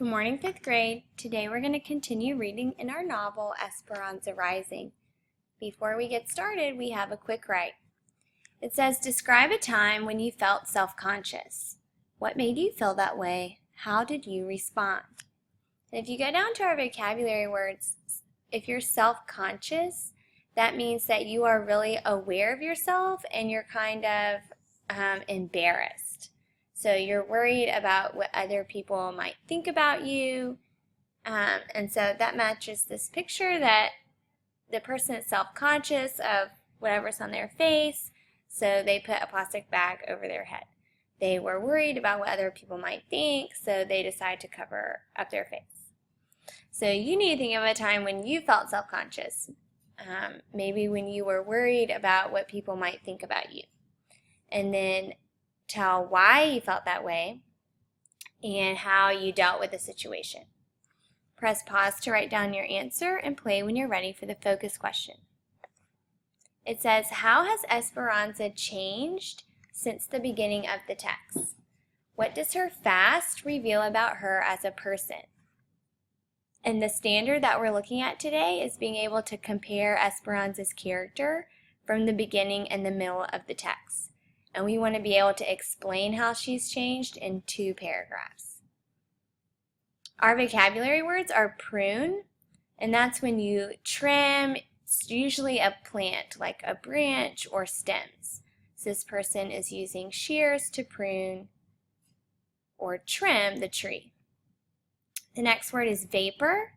Good morning, 5th grade. Today we're going to continue reading in our novel, Esperanza Rising. Before we get started, we have a quick write. It says, describe a time when you felt self-conscious. What made you feel that way? How did you respond? And if you go down to our vocabulary words, if you're self-conscious, that means that you are really aware of yourself and you're kind of embarrassed. So you're worried about what other people might think about you. And so that matches this picture that the person is self-conscious of whatever's on their face, so they put a plastic bag over their head. They were worried about what other people might think, so they decide to cover up their face. So you need to think of a time when you felt self-conscious. Maybe when you were worried about what people might think about you. And then tell why you felt that way and how you dealt with the situation. Press pause to write down your answer and play when you're ready for the focus question. It says, how has Esperanza changed since the beginning of the text? What does her fast reveal about her as a person? And the standard that we're looking at today is being able to compare Esperanza's character from the beginning and the middle of the text. And we want to be able to explain how she's changed in 2 paragraphs. Our vocabulary words are prune, and that's when you trim, usually a plant, like a branch or stems. So this person is using shears to prune or trim the tree. The next word is vapor.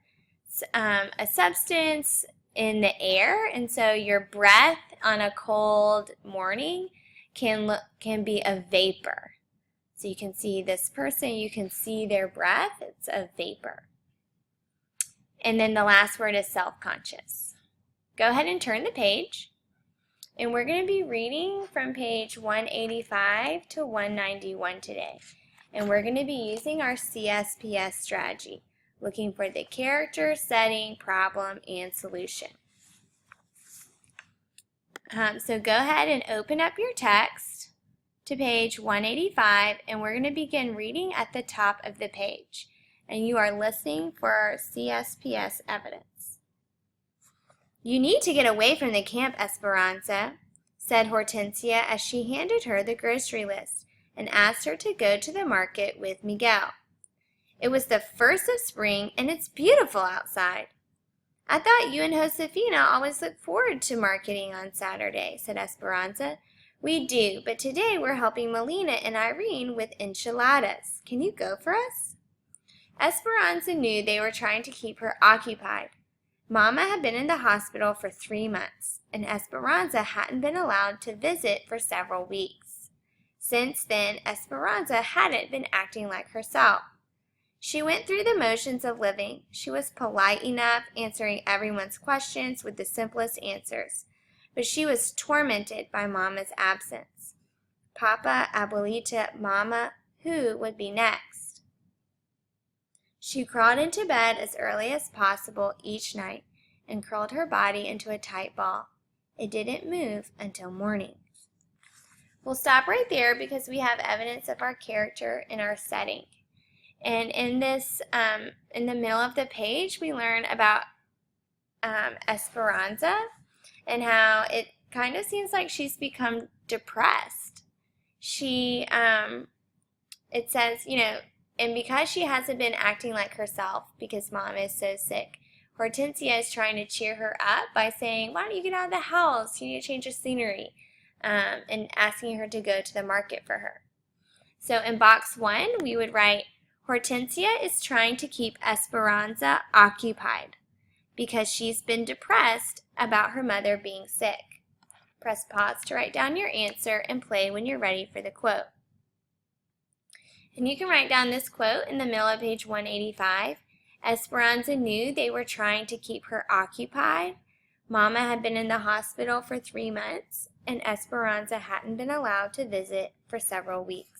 It's a substance in the air, and so your breath on a cold morning can be a vapor. So you can see this person, you can see their breath, it's a vapor. And then the last word is self-conscious. Go ahead and turn the page, and we're going to be reading from page 185 to 191 today. And we're going to be using our CSPS strategy, looking for the character, setting, problem, and solution. So go ahead and open up your text to page 185, and we're going to begin reading at the top of the page. And you are listening for CSPS evidence. You need to get away from the camp, Esperanza, said Hortensia as she handed her the grocery list and asked her to go to the market with Miguel. It was the 1st of spring, and it's beautiful outside. I thought you and Josefina always look forward to marketing on Saturday, said Esperanza. We do, but today we're helping Melina and Irene with enchiladas. Can you go for us? Esperanza knew they were trying to keep her occupied. Mama had been in the hospital for 3 months, and Esperanza hadn't been allowed to visit for several weeks. Since then, Esperanza hadn't been acting like herself. She went through the motions of living. She was polite enough, answering everyone's questions with the simplest answers. But she was tormented by Mama's absence. Papa, Abuelita, Mama, who would be next? She crawled into bed as early as possible each night and curled her body into a tight ball. It didn't move until morning. We'll stop right there because we have evidence of our character in our setting. And in this, in the middle of the page, we learn about Esperanza and how it kind of seems like she's become depressed. It says, and because she hasn't been acting like herself because Mom is so sick, Hortensia is trying to cheer her up by saying, why don't you get out of the house? You need to change the scenery, and asking her to go to the market for her. So in box 1, we would write, Hortensia is trying to keep Esperanza occupied because she's been depressed about her mother being sick. Press pause to write down your answer and play when you're ready for the quote. And you can write down this quote in the middle of page 185. Esperanza knew they were trying to keep her occupied. Mama had been in the hospital for 3 months, and Esperanza hadn't been allowed to visit for several weeks.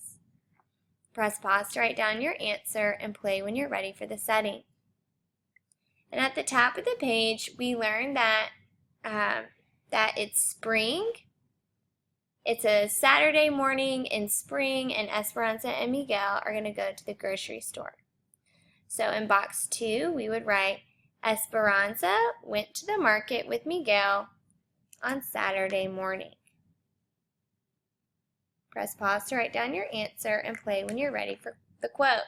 Press pause to write down your answer and play when you're ready for the setting. And at the top of the page, we learn that it's spring. It's a Saturday morning in spring, and Esperanza and Miguel are going to go to the grocery store. So in box 2, we would write, Esperanza went to the market with Miguel on Saturday morning. Press pause to write down your answer and play when you're ready for the quote.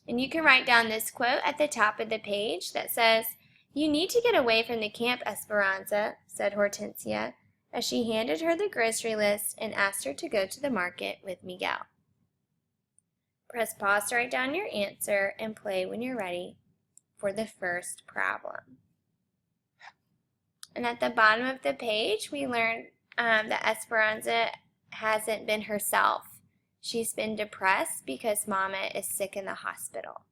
And you can write down this quote at the top of the page that says, "You need to get away from the camp, Esperanza," said Hortensia, as she handed her the grocery list and asked her to go to the market with Miguel. Press pause to write down your answer and play when you're ready for the first problem. And at the bottom of the page, we learned that Esperanza hasn't been herself. She's been depressed because Mama is sick in the hospital.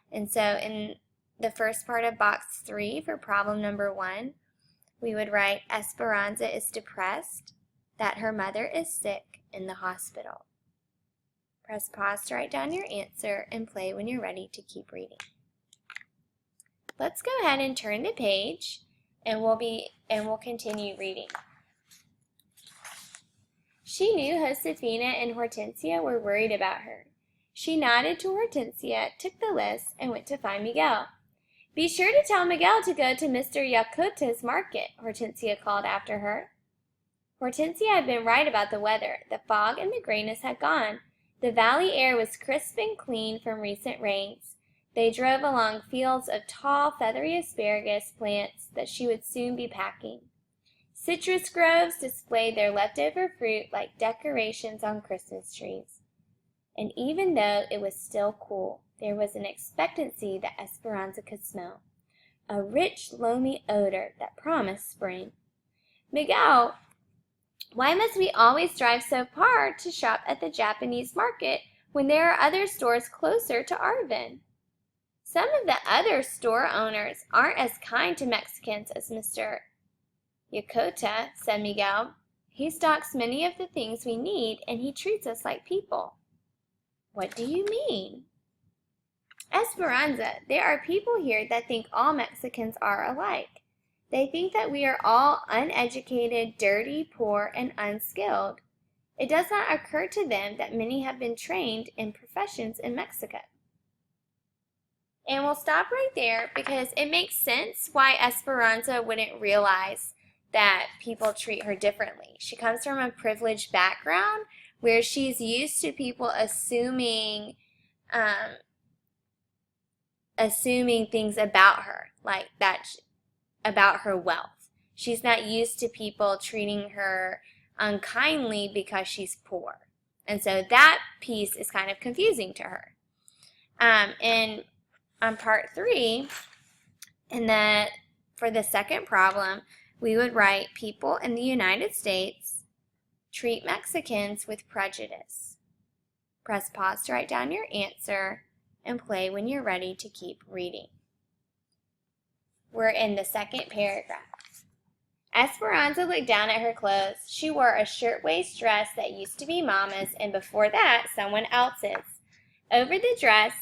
And so in the first part of box 3 for problem number 1, we would write, Esperanza is depressed that her mother is sick in the hospital. Press pause to write down your answer and play when you're ready to keep reading. Let's go ahead and turn the page and we'll continue reading. She knew Josefina and Hortensia were worried about her. She nodded to Hortensia, took the list, and went to find Miguel. "Be sure to tell Miguel to go to Mr. Yacota's market," Hortensia called after her. Hortensia had been right about the weather. The fog and the grayness had gone. The valley air was crisp and clean from recent rains. They drove along fields of tall, feathery asparagus plants that she would soon be packing. Citrus groves displayed their leftover fruit like decorations on Christmas trees. And even though it was still cool, there was an expectancy that Esperanza could smell, a rich, loamy odor that promised spring. "Miguel, why must we always drive so far to shop at the Japanese market when there are other stores closer to Arvin? Some of the other store owners aren't as kind to Mexicans as Mr. Yacota," said Miguel. "He stocks many of the things we need, and he treats us like people." "What do you mean?" "Esperanza, there are people here that think all Mexicans are alike. They think that we are all uneducated, dirty, poor, and unskilled. It does not occur to them that many have been trained in professions in Mexico." And we'll stop right there because it makes sense why Esperanza wouldn't realize that people treat her differently. She comes from a privileged background where she's used to people assuming things about her, like that, about her wealth. She's not used to people treating her unkindly because she's poor. And so that piece is kind of confusing to her. And on part 3, for the second problem, we would write, people in the United States treat Mexicans with prejudice. Press pause to write down your answer and play when you're ready to keep reading. We're in the second paragraph. Esperanza looked down at her clothes. She wore a shirtwaist dress that used to be Mama's, and before that, someone else's. Over the dress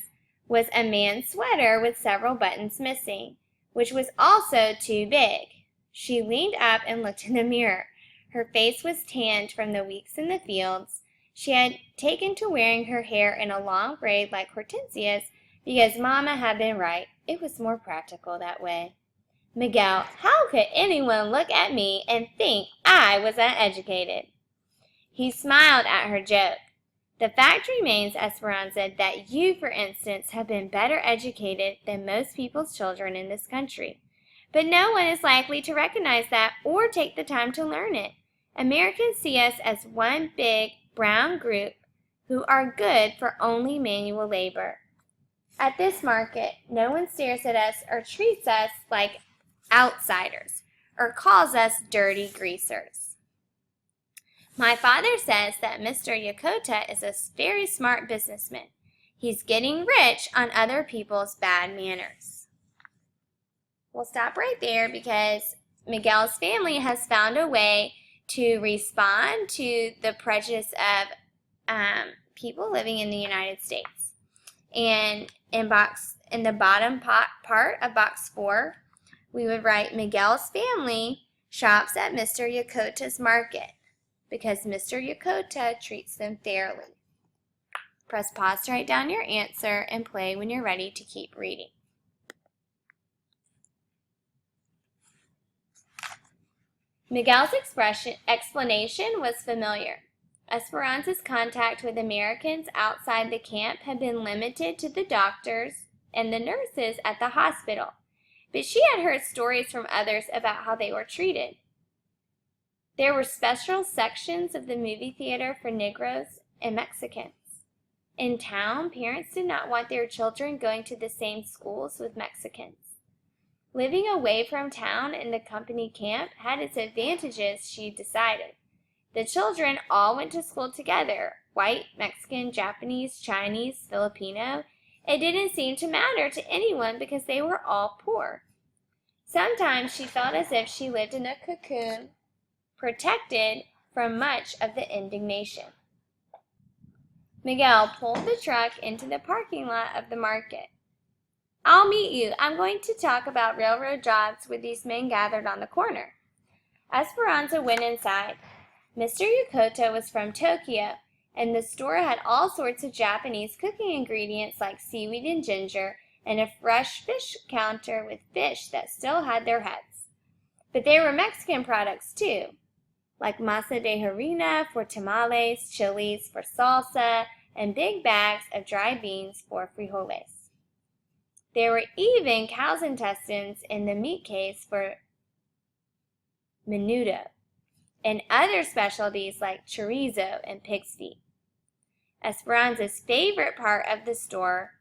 was a man's sweater with several buttons missing, which was also too big. She leaned up and looked in the mirror. Her face was tanned from the weeks in the fields. She had taken to wearing her hair in a long braid like Hortensia's because Mama had been right. It was more practical that way. "Miguel, how could anyone look at me and think I was uneducated?" He smiled at her joke. "The fact remains, Esperanza, that you, for instance, have been better educated than most people's children in this country. But no one is likely to recognize that or take the time to learn it. Americans see us as one big brown group who are good for only manual labor. At this market, no one stares at us or treats us like outsiders or calls us dirty greasers. My father says that Mr. Yacota is a very smart businessman. He's getting rich on other people's bad manners." We'll stop right there because Miguel's family has found a way to respond to the prejudice of people living in the United States. And in the bottom part of box 4, we would write, Miguel's family shops at Mr. Yacota's market because Mr. Yacota treats them fairly. Press pause to write down your answer and play when you're ready to keep reading. Miguel's explanation was familiar. Esperanza's contact with Americans outside the camp had been limited to the doctors and the nurses at the hospital, but she had heard stories from others about how they were treated. There were special sections of the movie theater for Negroes and Mexicans. In town, parents did not want their children going to the same schools with Mexicans. Living away from town in the company camp had its advantages, she decided. The children all went to school together, white, Mexican, Japanese, Chinese, Filipino. It didn't seem to matter to anyone because they were all poor. Sometimes she felt as if she lived in a cocoon, protected from much of the indignation. Miguel pulled the truck into the parking lot of the market. "I'll meet you. I'm going to talk about railroad jobs with these men gathered on the corner." Esperanza went inside. Mr. Yokota was from Tokyo, and the store had all sorts of Japanese cooking ingredients like seaweed and ginger, and a fresh fish counter with fish that still had their heads. But there were Mexican products too, like masa de harina for tamales, chilies for salsa, and big bags of dried beans for frijoles. There were even cow's intestines in the meat case for menudo, and other specialties like chorizo and pig's feet. Esperanza's favorite part of the store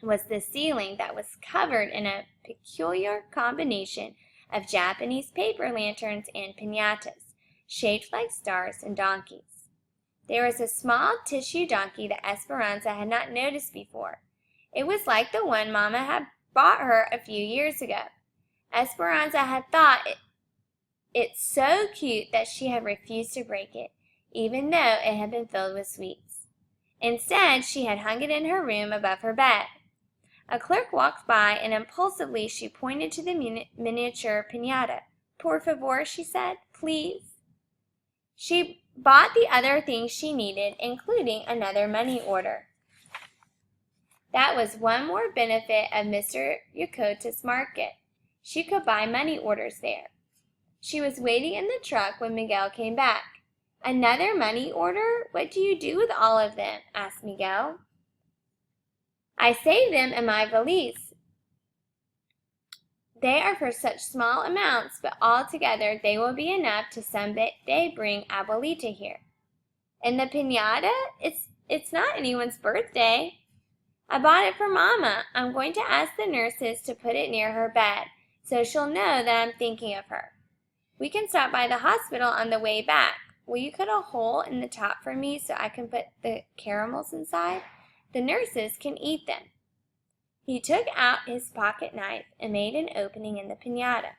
was the ceiling that was covered in a peculiar combination of Japanese paper lanterns and piñatas, shaped like stars and donkeys. There was a small tissue donkey that Esperanza had not noticed before. It was like the one Mama had bought her a few years ago. Esperanza had thought it so cute that she had refused to break it, even though it had been filled with sweets. Instead, she had hung it in her room above her bed. A clerk walked by, and impulsively she pointed to the miniature piñata. "Por favor," she said, "please." She bought the other things she needed, including another money order. That was one more benefit of Mr. Yokota's market. She could buy money orders there. She was waiting in the truck when Miguel came back. "Another money order? What do you do with all of them?" asked Miguel. "I save them in my valise. They are for such small amounts, but altogether they will be enough to someday bring Abuelita here." "And the piñata? It's not anyone's birthday." "I bought it for Mama. I'm going to ask the nurses to put it near her bed, so she'll know that I'm thinking of her. We can stop by the hospital on the way back. Will you cut a hole in the top for me so I can put the caramels inside? The nurses can eat them." He took out his pocket knife and made an opening in the piñata.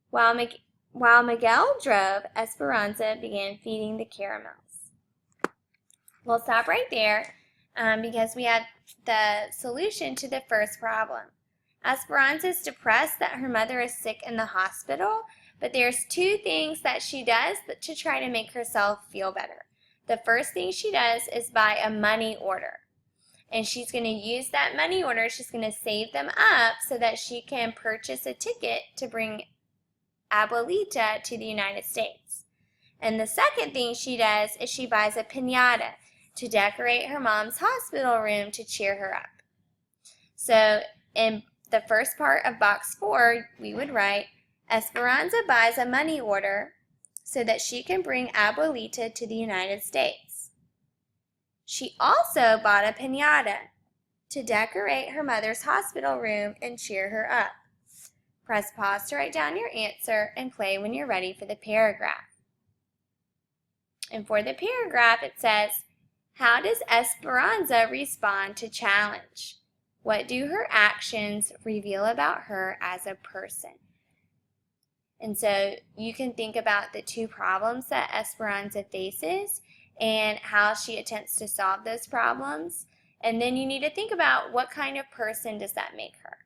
While Miguel drove, Esperanza began feeding the caramels. We'll stop right there because we have the solution to the first problem. Esperanza is depressed that her mother is sick in the hospital, but there's two things that she does to try to make herself feel better. The first thing she does is buy a money order. And she's going to use that money order, she's going to save them up so that she can purchase a ticket to bring Abuelita to the United States. And the second thing she does is she buys a piñata to decorate her mom's hospital room to cheer her up. So in the first part of box 4, we would write, Esperanza buys a money order so that she can bring Abuelita to the United States. She also bought a piñata to decorate her mother's hospital room and cheer her up. Press pause to write down your answer and play when you're ready for the paragraph. And for the paragraph, it says, how does Esperanza respond to challenge? What do her actions reveal about her as a person? And so you can think about the two problems that Esperanza faces and how she attempts to solve those problems. And then you need to think about what kind of person does that make her.